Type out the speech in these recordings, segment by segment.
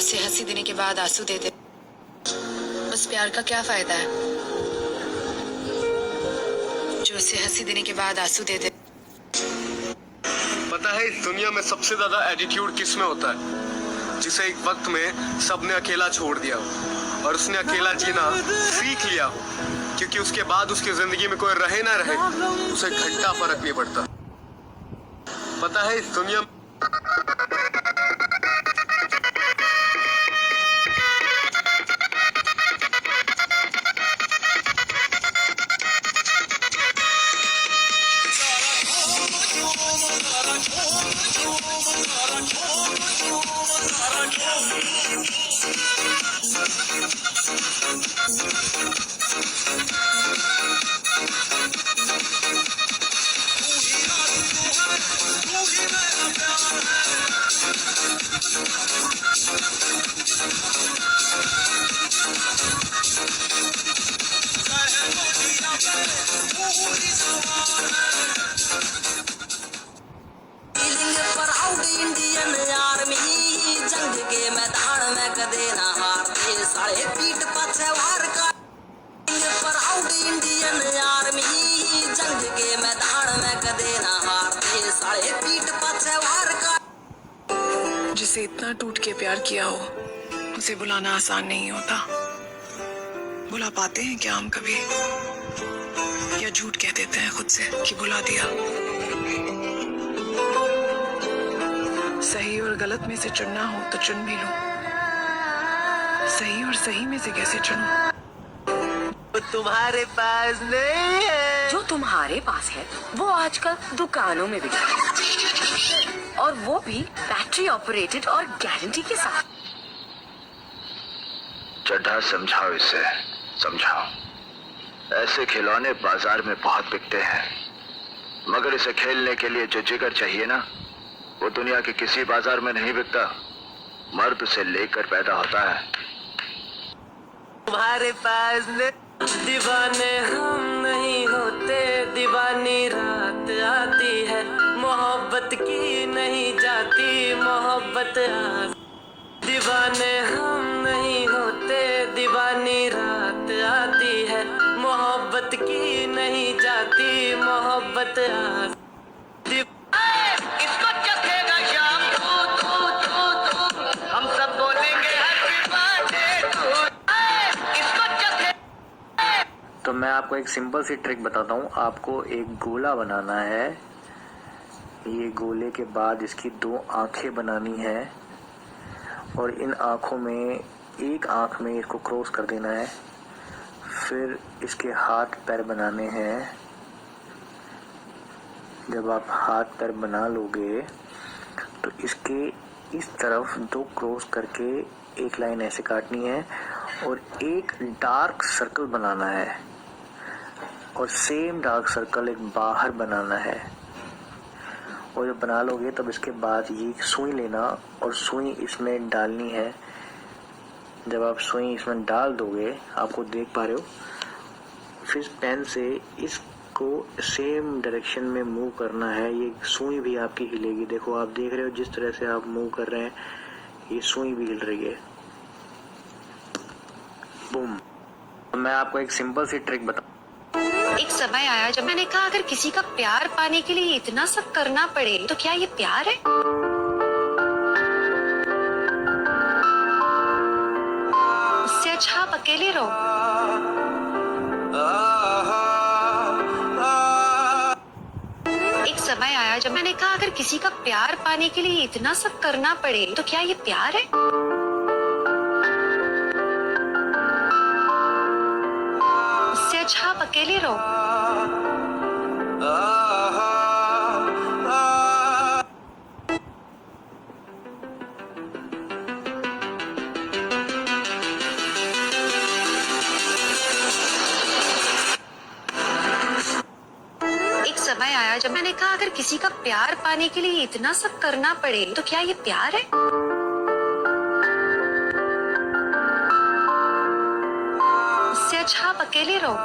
उसे हंसी देने के बाद आंसू दे दे, बस प्यार का क्या फायदा है। जो उसे हंसी देने के बाद आंसू दे दे। पता है इस दुनिया में सबसे ज्यादा एटीट्यूड किस में होता है? जिसे एक वक्त में सबने अकेला छोड़ दिया हो और उसने अकेला जीना सीख लिया हो, क्योंकि उसके बाद उसकी जिंदगी में कोई रहे ना रहे उसे घंटा फर्क नहीं पड़ता। पता है इस दुनिया इंडियन आर्मी जंग के मैदान में कदे ना हारते, साढ़े पीठ पीछे वार का प्राउड इंडियन आर्मी जंग के मैदान में कदे ना हारते, साढ़े पीठ पीछे वार का। जिसे इतना टूट के प्यार किया हो उसे बुलाना आसान नहीं होता। बुला पाते हैं क्या हम कभी, या झूठ कह देते हैं खुद से कि बुला दिया। सही और गलत में से चुनना हो तो चुन भी लो, सही और सही में से कैसे चुनूं? तुम्हारे पास नहीं है। जो तुम्हारे पास है वो आजकल दुकानों में बिकता है, और वो भी बैटरी ऑपरेटेड और गारंटी के साथ। चड्ढा समझाओ इसे, समझाओ। ऐसे खिलौने बाजार में बहुत बिकते हैं, मगर इसे खेलने के लिए जो जिगर चाहिए ना, वो दुनिया के किसी बाजार में नहीं बिकता। मर्द से लेकर पैदा होता है। तुम्हारे पास दीवाने हम नहीं होते, दीवानी रात आती है, मोहब्बत की नहीं जाती मोहब्बत दीवाने हम नहीं होते, दीवानी रात आती है, मोहब्बत की नहीं जाती मोहब्बत इसको चखेगा शाम तू हम सब बोलेंगे हैप्पी बर्थडे टू, इसको चखे। तो मैं आपको एक सिंपल सी ट्रिक बताता हूँ। आपको एक गोला बनाना है। ये गोले के बाद इसकी 2 आंखें बनानी है, और इन आंखों में एक आंख में इसको क्रॉस कर देना है। फिर इसके हाथ पैर बनाने हैं। जब आप हाथ पैर बना लोगे तो इसके इस तरफ 2 क्रॉस करके एक लाइन ऐसे काटनी है, और एक डार्क सर्कल बनाना है, और सेम डार्क सर्कल एक बाहर बनाना है। और जब बना लोगे तब इसके बाद ये सुई लेना और सुई इसमें डालनी है। जब आप सुई इसमें डाल दोगे, आपको देख पा रहे हो, फिर पेन से इसको सेम डायरेक्शन में मूव करना है। ये सुई भी आपकी हिलेगी। देखो, आप देख रहे हो जिस तरह से आप मूव कर रहे हैं, ये सुई भी हिल रही है। बूम। मैं आपको एक सिंपल सी ट्रिक बता। एक समय आया जब मैंने कहा अगर किसी का प्यार पाने के लिए इतना सब करना पड़े तो क्या ये प्यार है? उससे अच्छा आप अकेले रहो। एक समय आया जब मैंने कहा अगर किसी का प्यार पाने के लिए इतना सब करना पड़े तो क्या ये प्यार है? उससे अच्छा आप अकेले रहो। एक समय आया जब मैंने कहा अगर किसी का प्यार पाने के लिए इतना सब करना पड़े तो क्या ये प्यार है? उससे अच्छा आप अकेले रहो।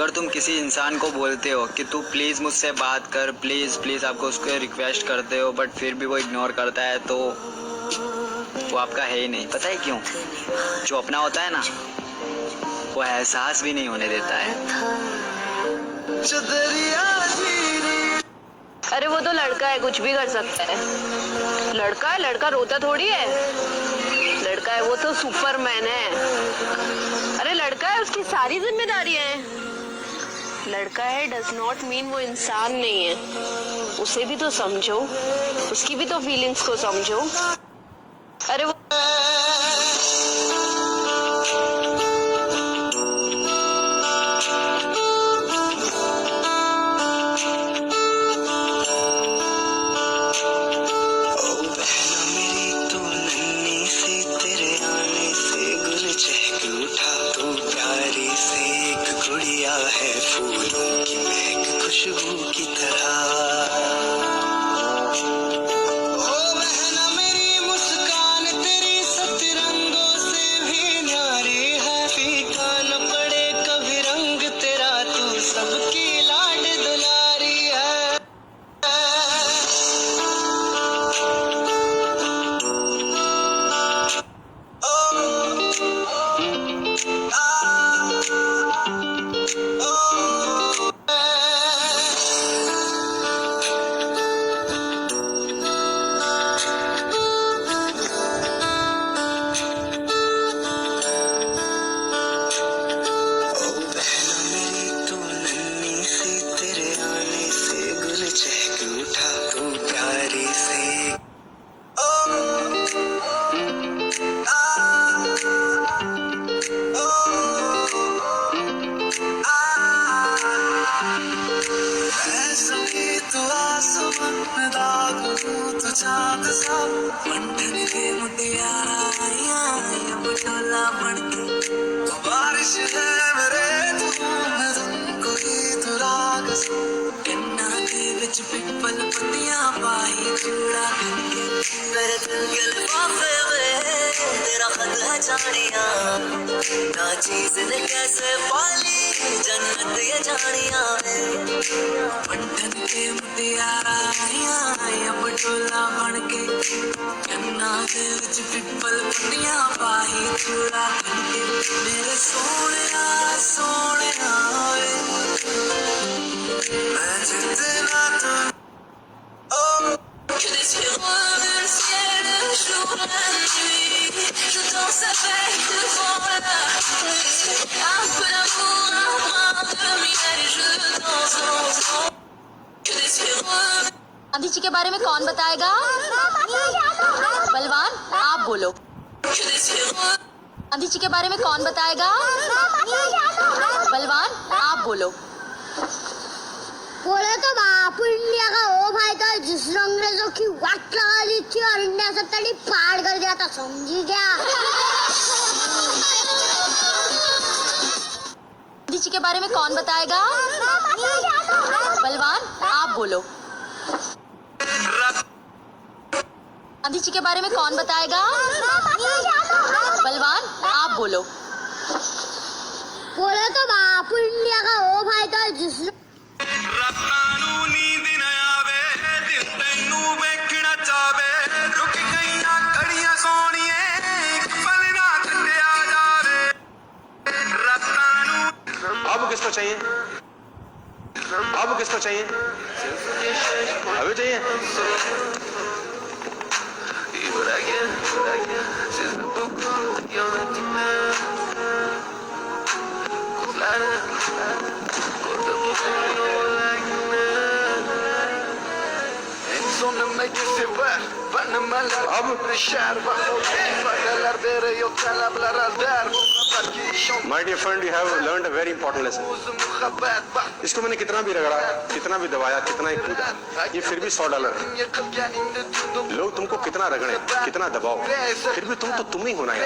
अगर तुम किसी इंसान को बोलते हो कि तू प्लीज़ मुझसे बात कर, प्लीज़ प्लीज़ आपको उसको रिक्वेस्ट करते हो, बट फिर भी वो इग्नोर करता है, तो वो आपका है ही नहीं। पता है क्यों? जो अपना होता है ना, वो एहसास भी नहीं होने देता है। अरे वो तो लड़का है, कुछ भी कर सकता है। लड़का है, लड़का रोता थोड़ी है। लड़का है वो तो सुपरमैन है। अरे लड़का है, उसकी सारी जिम्मेदारियां हैं। लड़का है डज नॉट मीन वो इंसान नहीं है। उसे भी तो समझो, उसकी भी तो फीलिंग्स को समझो। अरे वो है फूलों की महक खुशबू की तरह। ओ बहना मेरी मुस्कान तेरी सतरंगों से भी न्यारी है। फीका न पड़े कभी रंग तेरा, तू सबकी लाड दुलारी है। चाँद सा मंडन के मुटियारा अब डोला बनके बारिश है मेरे कोई तो राग कन्ना के विच पिपल पत्तियां पाई चूड़ा बनके मेरे दिल के लिफाफे में तेरा खत है जानिया ना चीज ने कैसे पाली जन्नत ये जानिया मंडन के मुटियारा अब डोला बनके कन्ना के विच पिपल पत्तियां पाई चूड़ा बनके मेरे सोनिया सोनिया मैं जितना तो que des heureux le ciel le jour la nuit je danse avec devant la nuit un peu d'amour un brin de miel je danse ensemble que des heureux। Gandhi ji के बारे में कौन बताएगा? बलवान आप बोलो। que des heureux। Gandhi ji के बारे में कौन बताएगा? बलवान आप बोलो। बोले तो बापू इंडिया का वो भाई था जिस अंग्रेजों की वाट लगा दी थी और इंडिया से तड़ी पार कर दिया था, समझी क्या? गांधी जी के बारे में कौन बताएगा? बलवान आप बोलो। गांधी जी के बारे में कौन बताएगा? बलवान आप बोलो। बोले तो बापू इंडिया का वो भाई था जिस अब किसको चाहिए? अब किसको चाहिए? अभी चाहिए? My dear friend, you have learned a very important lesson. इसको मैंने कितना भी रगड़ा, कितना भी दबाया, कितना ही कूदा, ये फिर भी $100 है। लोग तुमको कितना रगड़े, कितना दबाओ, फिर भी तुम तो तुम ही होना है।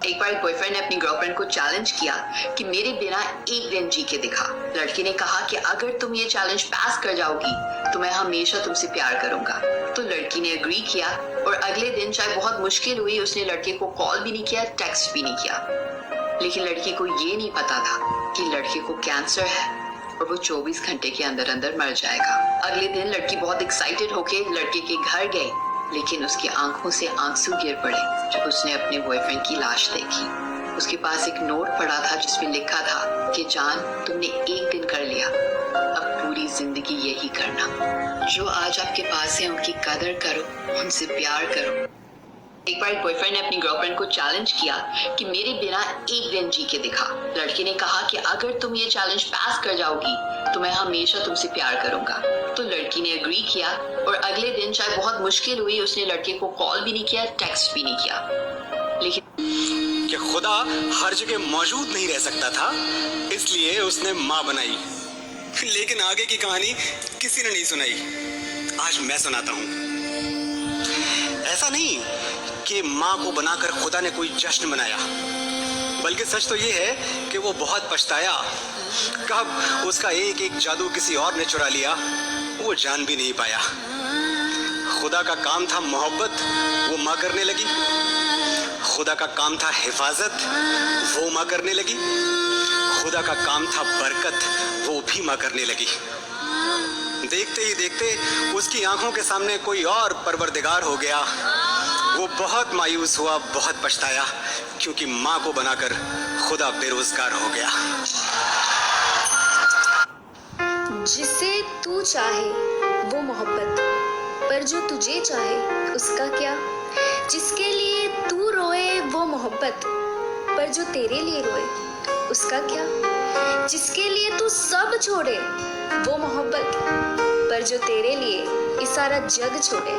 एक बार बॉयफ्रेंड ने अपनी गर्लफ्रेंड को चैलेंज किया कि मेरे बिना एक दिन जी के दिखा। लड़की ने कहा कि अगर तुम ये चैलेंज पास कर जाओगी तो मैं हमेशा तुमसे प्यार करूंगा। तो लड़की ने एग्री किया और अगले दिन चाहे बहुत मुश्किल हुई उसने लड़के को कॉल भी नहीं किया, टेक्स्ट भी नहीं किया। लेकिन लड़की को ये नहीं पता था कि लड़के को कैंसर है और वो 24 घंटे के अंदर अंदर मर जाएगा। अगले दिन लड़की बहुत एक्साइटेड होके लड़के के घर गई, लेकिन उसकी आंखों से आंसू गिर पड़े जब उसने अपने बॉयफ्रेंड की लाश देखी। उसके पास एक नोट पड़ा था जिसमें लिखा था कि जान, तुमने एक दिन कर लिया, अब पूरी जिंदगी यही करना। जो आज आपके पास है उनकी कदर करो, उनसे प्यार करो। एक बार बॉयफ्रेंड ने अपनी गर्लफ्रेंड को चैलेंज किया कि मेरे बिना एक दिन जी के दिखा। लड़की ने कहा कि अगर तुम ये चैलेंज पास कर जाओगी तो मैं हमेशा तुमसे प्यार करूंगा। तो लड़की ने एग्री किया और अगले दिन चाहे बहुत मुश्किल हुई, उसने लड़के को कॉल भी नहीं किया, टेक्स्ट भी नहीं किया। लेकिन कि खुदा हर जगह मौजूद नहीं रह सकता था, इसलिए उसने माँ बनाई। लेकिन आगे की कहानी किसी ने नहीं सुनाई, आज मैं सुनाता हूँ। ऐसा नहीं कि माँ को बनाकर खुदा ने कोई जश्न मनाया, बल्कि सच तो ये है कि वो बहुत पछताया। कब उसका एक एक जादू किसी और ने चुरा लिया, वो जान भी नहीं पाया। खुदा का काम था मोहब्बत, वो माँ करने लगी। खुदा का काम था हिफाजत, वो माँ करने लगी। खुदा का काम था बरकत, वो भी माँ करने लगी। देखते ही देखते उसकी आंखों के सामने कोई और परवरदिगार हो गया। वो बहुत मायूस हुआ, बहुत पछताया, क्योंकि माँ को बनाकर खुदा बेरोजगार हो गया। जिसे तू चाहे वो मोहब्बत, पर जो तुझे चाहे उसका क्या। जिसके लिए तू रोए वो मोहब्बत, पर जो तेरे लिए रोए उसका क्या। जिसके लिए तू सब छोड़े वो मोहब्बत, पर जो तेरे लिए ये सारा जग छोड़े